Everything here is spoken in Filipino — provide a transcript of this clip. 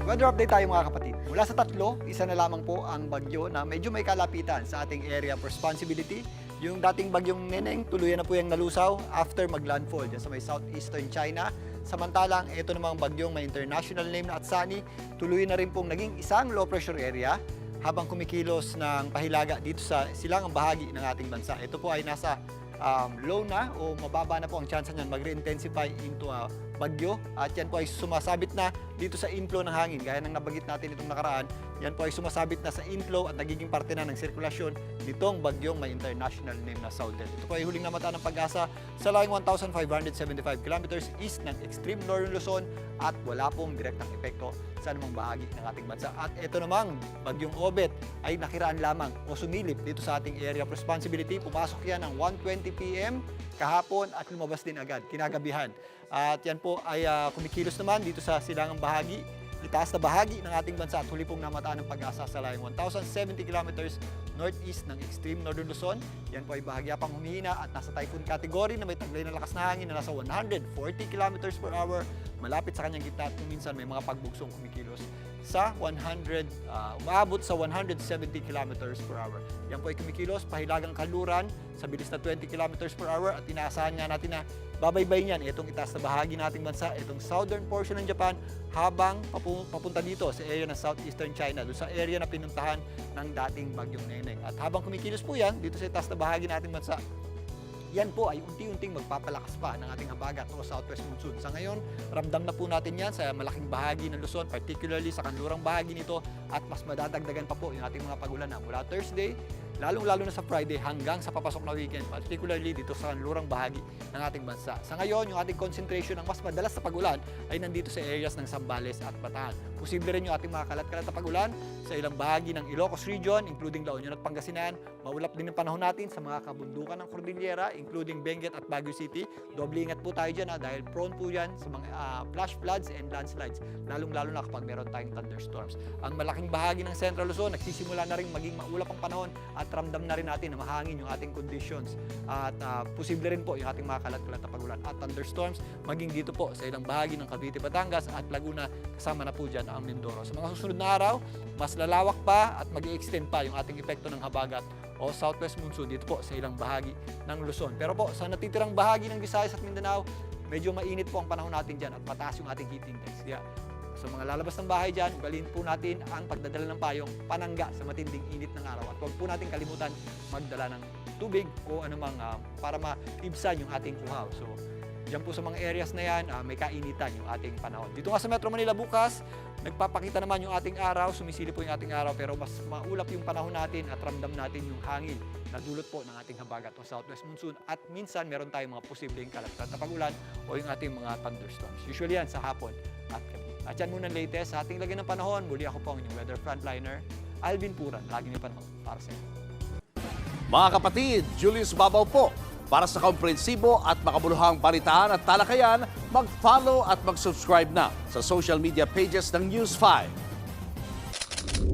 Weather update tayo mga kapatid. Mula sa tatlo, isa na lamang po ang bagyo na medyo may kalapitan sa ating area of responsibility. Yung dating bagyong Neneng, tuluyan na po yung nalusaw after mag-landfall dyan sa may southeastern China. Samantalang ito namang bagyong may international name na Atsani, tuluyan na rin pong naging isang low pressure area habang kumikilos ng pahilaga dito sa silangang bahagi ng ating bansa. Ito po ay nasa low na o mababa na po ang chance niyan mag-re-intensify into a bagyo at yan po ay sumasabit na dito sa inflow ng hangin. Gaya ng nabanggit natin itong nakaraan, yan po ay sumasabit na sa inflow at nagiging parte na ng sirkulasyon nitong bagyong may international name na Southern. Ito po ay huling namata ng Pag-asa sa layong 1,575 kilometers east ng extreme northern Luzon at wala pong direktang epekto sa anumang bahagi ng ating bansa. At ito namang bagyong Obet ay nakiraan lamang o sumilip dito sa ating area of responsibility. Pumasok yan ng 1:20 p.m. kahapon at lumabas din agad kinagabihan. At yan po ay kumikilos naman dito sa silangang bahagi, itaas na bahagi ng ating bansa at huli pong namataan ng Pag-asa sa layong 1,070 kilometers northeast ng extreme northern Luzon. Yan po ay bahagya pang humihina at nasa typhoon category na may taglay na lakas na hangin na nasa 140 kilometers per hour. Malapit sa kanyang gitna at minsan may mga pagbugsong kumikilos sa umaabot sa 170 kilometers per hour. Yan po ay kumikilos, pahilagang kaluran sa bilis na 20 kilometers per hour at inaasahan nga natin na babaybay niyan itong itaas na bahagi nating bansa, itong southern portion ng Japan habang papunta dito sa area ng southeastern China, doon sa area na pinuntahan ng dating bagyong Neneng. At habang kumikilos po yan dito sa itaas na bahagi nating bansa, yan po ay unti-unting magpapalakas pa ng ating habagat o southwest monsoon. Sa ngayon, ramdam na po natin yan sa malaking bahagi ng Luzon, particularly sa kanlurang bahagi nito at mas madadagdagan pa po yung ating mga pagulan na mula Thursday, lalong-lalo na sa Friday hanggang sa papasok na weekend, particularly dito sa kanlurang bahagi ng ating bansa. Sa ngayon, yung ating concentration ng mas madalas na pagulan ay nandito sa areas ng Zambales at Bataan. Posible rin yung ating mga kalat-kalat na pagulan sa ilang bahagi ng Ilocos Region, including La Union at Pangasinan. Maulap din ang panahon natin sa mga kabundukan ng Cordillera, including Benguet at Baguio City. Doble ingat po tayo dyan dahil prone po yan sa mga flash floods and landslides, lalong-lalo na kapag meron tayong thunderstorms. Ang malaking bahagi ng Central Luzon, nagsisimula na rin maging maulap ang panahon at ramdam na rin natin na mahangin yung ating conditions. At posible rin po yung ating mga kalat-kalat na pagulan at thunderstorms maging dito po sa ilang bahagi ng Cavite, Batangas at Laguna, kasama na po dyan ang Mindoro. Sa mga susunod na araw, mas lalawak pa at mag-i-extend pa yung ating epekto ng habagat o southwest monsoon dito po sa ilang bahagi ng Luzon. Pero po, sa natitirang bahagi ng Visayas at Mindanao, medyo mainit po ang panahon natin dyan at mataas yung ating heat index. Kaya sa mga lalabas ng bahay dyan, ugalin po natin ang pagdadala ng payong panangga sa matinding init ng araw. At huwag po natin kalimutan magdala ng tubig o anumang para maibsan yung ating uhaw. So, dyan po sa mga areas na yan, may kainitan yung ating panahon. Dito nga sa Metro Manila bukas, nagpapakita naman yung ating araw, sumisili po yung ating araw, pero mas maulap yung panahon natin at ramdam natin yung hangin na dulot po ng ating habagat o southwest monsoon. At minsan, meron tayong mga posibleng kalat-kalat na pagulan o yung ating mga thunderstorms. Usually yan sa hapon at gabi. At yan muna latest sa ating lagay ng panahon. Muli ako po ang inyong weather frontliner, Alvin Puran. Lagi may panahon para sa inyo. Mga kapatid, Julius Babaw po. Para sa komprehensibo at makabuluhang balitaan at talakayan, mag-follow at mag-subscribe na sa social media pages ng News 5.